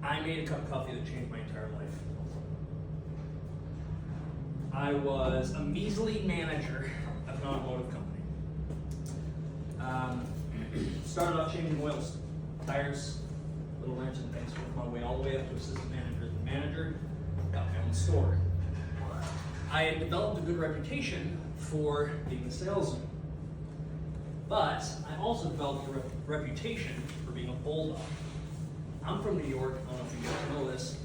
I made a cup of coffee that changed my entire life. I was a measly manager of an automotive company. Started off changing oils, tires, little wrench and things, worked my way all the way up to assistant manager. The manager got my own store. I had developed a good reputation for being a salesman, but I also developed a reputation for being a bulldog. I'm from New York, I don't know if you guys know this,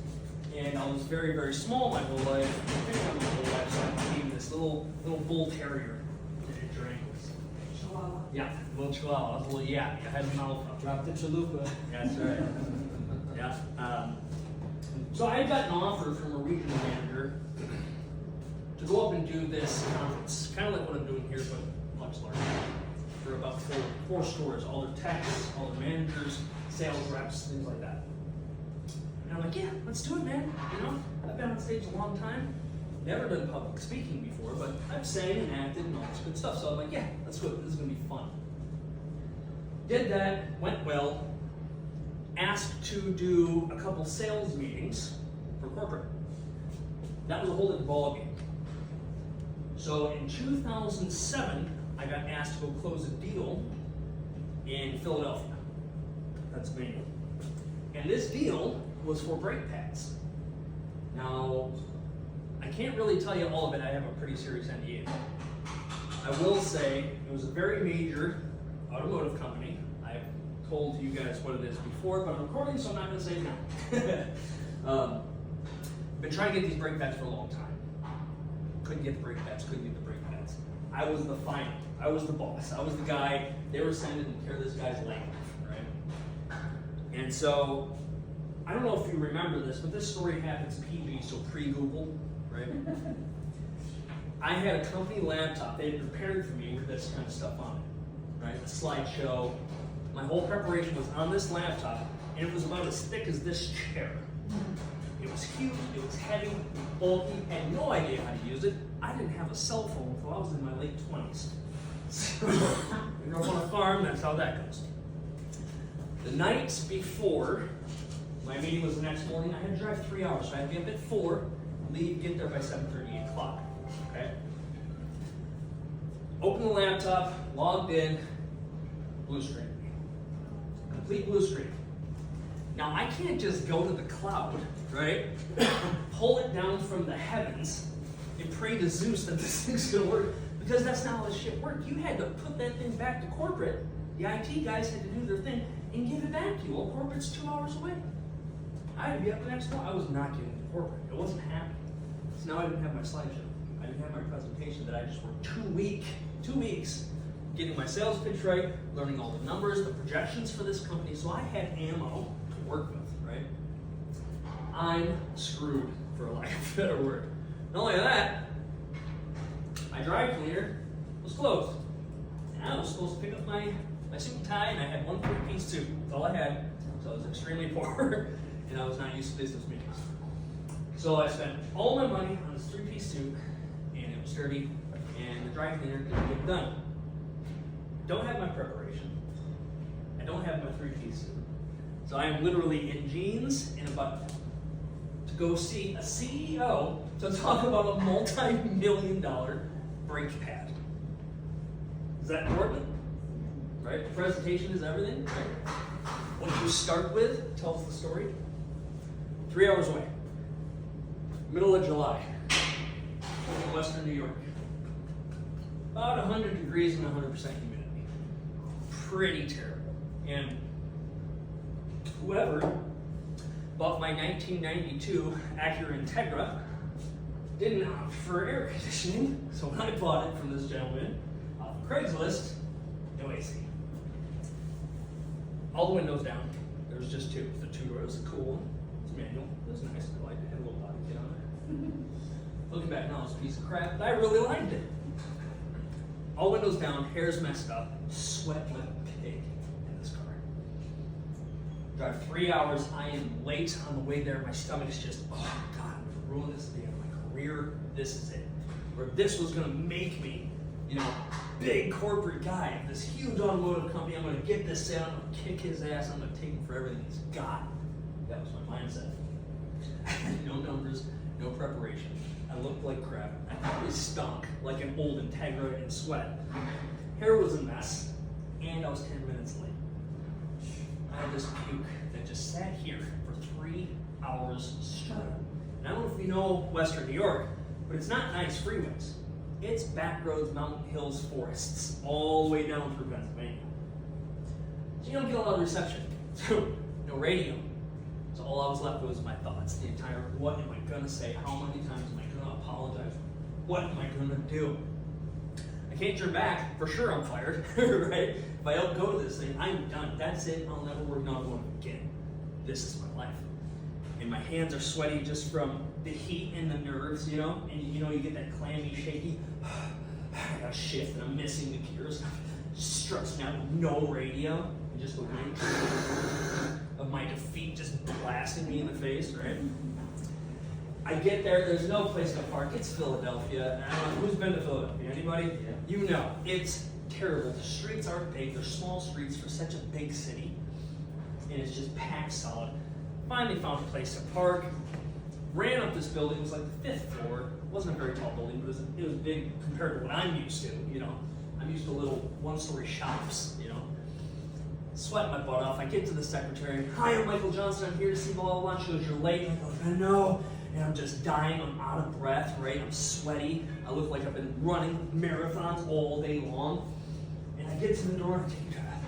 and I was very, very small my whole life. I think I was my whole life, so I became this little bull terrier at your ankles. Chihuahua. Yeah, little chihuahua. I was a little yappy. I had a mouth. Drop the chalupa. That's right. Yeah. So I got an offer from a regional manager to go up and do this conference, kind of like what I'm doing here, but much larger, for about four stores, all their techs, all their managers, sales reps, things like that. And I'm like, yeah, let's do it, man. You know, I've been on stage a long time, never done public speaking before, but I've sang and acted and all this good stuff. So I'm like, yeah, let's go. This is gonna be fun. Did that, went well. Asked to do a couple sales meetings for corporate. That was a whole different ballgame. So in 2007, I got asked to go close a deal in Philadelphia, Pennsylvania. And this deal was for brake pads. Now, I can't really tell you all of it. I have a pretty serious NDA. I will say it was a very major automotive company. I've told you guys what it is before, but I'm recording, so I'm not going to say it now. Been trying to get these brake pads for a long time. Couldn't get the brake pads, I was the final. I was the boss. I was the guy they were sending to tear this guy's leg off, right? And so, I don't know if you remember this, but this story happens PG, so pre-Google, right? I had a company laptop. They had prepared for me with this kind of stuff on it, right? A slideshow. My whole preparation was on this laptop, and it was about as thick as this chair. It was huge, it was heavy, bulky, had no idea how to use it. I didn't have a cell phone until I was in my late 20s. So, I grew up on a farm, that's how that goes. The night before, my meeting was the next morning, I had to drive 3 hours. So I had to be up at 4, leave, get there by 7:30, 8 o'clock, okay? Open the laptop, logged in, blue screen. Complete blue screen. Now I can't just go to the cloud, right? Pull it down from the heavens and pray to Zeus that this thing's gonna work, because that's not how this shit worked. You had to put that thing back to corporate. The IT guys had to do their thing and give it back to you. Well, corporate's 2 hours away. I had to be up the next morning. I was not getting to corporate. It wasn't happening. So now I didn't have my slideshow. I didn't have my presentation that I just worked 2 weeks getting my sales pitch right, learning all the numbers, the projections for this company. So I had ammo to work with, right? I'm screwed, for lack of a better word. Not only that, my dry cleaner was closed. And I was supposed to pick up my suit and tie, and I had one 3-piece suit. That's all I had. So I was extremely poor, and I was not used to business meetings. So I spent all my money on this 3-piece suit, and it was dirty, and the dry cleaner didn't get done. Don't have my preparation. I don't have my 3-piece suit. So I am literally in jeans and a button down to go see a CEO to talk about a multi-million-dollar brake pad. Is that important? Right? The presentation is everything, right? What you start with tells the story. 3 hours away. Middle of July. In Western New York. About 100 degrees and 100% humidity. Pretty terrible. And whoever bought my 1992 Acura Integra didn't opt for air conditioning, so when I bought it from this gentleman off of Craigslist, no AC. All the windows down. There was just 2. The 2-door was a cool one. It's manual. It was nice. I liked it. Had a little body kit on there. Looking back now, it's a piece of crap, but I really liked it. All windows down, hair's messed up, sweat like a pig in this car. Drive 3 hours, I am late on the way there. My stomach is just, oh God, I'm gonna ruin this day of my career. This is it. Or this was gonna make me, big corporate guy, this huge automotive company. I'm gonna get this sale, I'm gonna kick his ass, I'm gonna take him for everything he's got. That was my mindset. I looked like crap. I probably stunk like an old Integra in sweat. Hair was a mess, and I was 10 minutes late. I had this puke that just sat here for 3 hours straight. And I don't know if you know Western New York, but it's not nice freeways. It's back roads, mountain hills, forests, all the way down through Pennsylvania. So you don't get a lot of reception. No radio. So all I was left with was my thoughts. The entire, what am I gonna say? How many times am I gonna apologize? What am I gonna do? I can't turn back. For sure I'm fired, right? If I don't go to this thing, I'm done. That's it. I'll never work another one again. This is my life. And my hands are sweaty just from the heat and the nerves, you know? And you know, you get that clammy, shaky, I gotta shift and I'm missing the gears. Stressing out with no radio. And just the wind of my defeat just blasting me in the face, right? I get there, there's no place to park. It's Philadelphia. And I don't know who's been to Philadelphia. Anybody? Yeah. You know, it's terrible. The streets aren't big. They're small streets for such a big city. And it's just packed solid. Finally found a place to park. Ran up this building. It was like the 5th floor. It wasn't a very tall building, but it was big compared to what I'm used to, you know. I'm used to little one-story shops, you know. Sweating my butt off. I get to the secretary. Hi, I'm Michael Johnson. I'm here to see blah, blah, blah. She goes, you're late. And I go, I know. And I'm just dying. I'm out of breath, right? I'm sweaty. I look like I've been running marathons all day long. And I get to the door and I take a breath.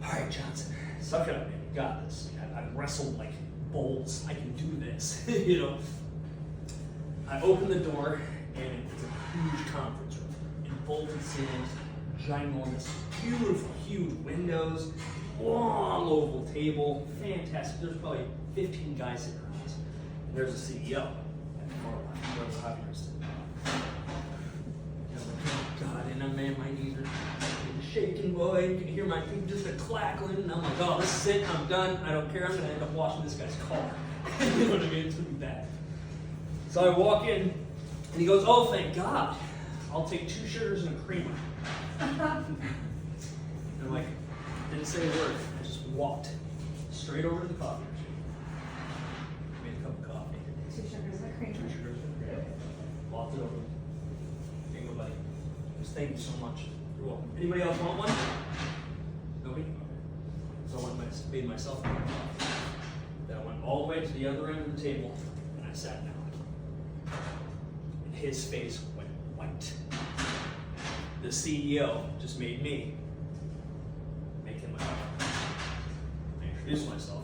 All right, Johnson. Suck it up, man. You got this. I've wrestled like bulls. I can do this, you know. I open the door and it's a huge conference room. And vaulted ceilings, ginormous, beautiful, huge windows, long oval table, fantastic. There's probably 15 guys sitting around us. And there's a CEO at the far left, whoever the hobby is. God, and I'm man, my knees are shaking, boy. You can hear my feet just a clackling, and I'm like, oh, this is it. I'm done. I don't care. I'm gonna end up washing this guy's car. You know what I mean? It's gonna be bad. So I walk in, and he goes, oh, thank God. I'll take 2 sugars and a creamer. And I'm like, didn't say a word. I just walked straight over to the coffee machine. Made a cup of coffee. 2 sugars and a creamer. 2 sugars and a creamer. Walked it over. Hey, go, buddy. Just thank you so much. You're welcome. Anybody else want one? Nobody? Okay. So I made myself a cup of coffee. Then I went all the way to the other end of the table, and I sat down. And his face went white. The CEO just made me make him a cup. I introduced myself.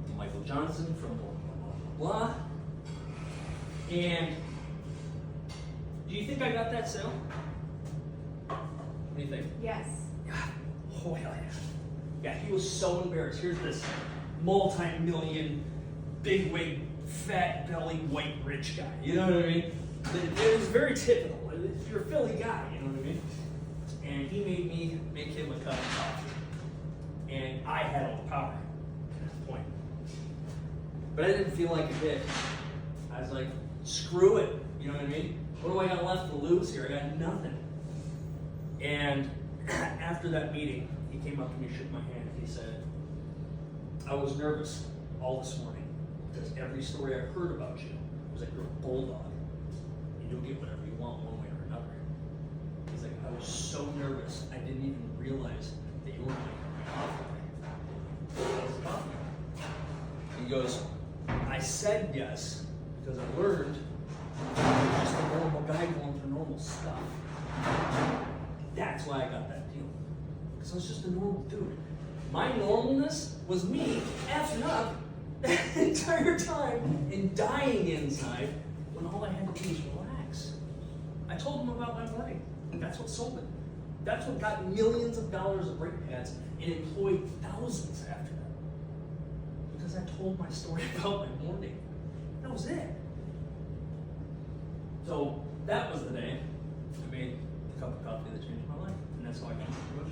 I'm Michael Johnson from blah, blah, blah, blah, blah. And do you think I got that sale? What do you think? Yes. Oh, hell yeah. Yeah, he was so embarrassed. Here's this multi-million, big wig, fat belly, white rich guy. You know what I mean? It was very typical. You're a Philly guy, you know what I mean? And he made me make him a cup of coffee. And I had all the power at that point. But I didn't feel like a dick. I was like, screw it. You know what I mean? What do I got left to lose here? I got nothing. And after that meeting, he came up to me, shook my hand, and he said, I was nervous all this morning because every story I heard about you was that you're a bulldog and you'll get whatever you want one way or another. He's like, I was so nervous, I didn't even realize that you were making coffee. He goes, I said yes because I learned I'm just a normal guy going through normal stuff. That's why I got that deal. Because I was just a normal dude. My normalness was me effing up the entire time and dying inside when all I had to do was relax. I told him about my morning. That's what sold it. That's what got millions of dollars of brake pads and employed thousands after that. Because I told my story about my morning. That was it. So that was the day I made the cup of coffee that changed my life. And that's how I got the promotion.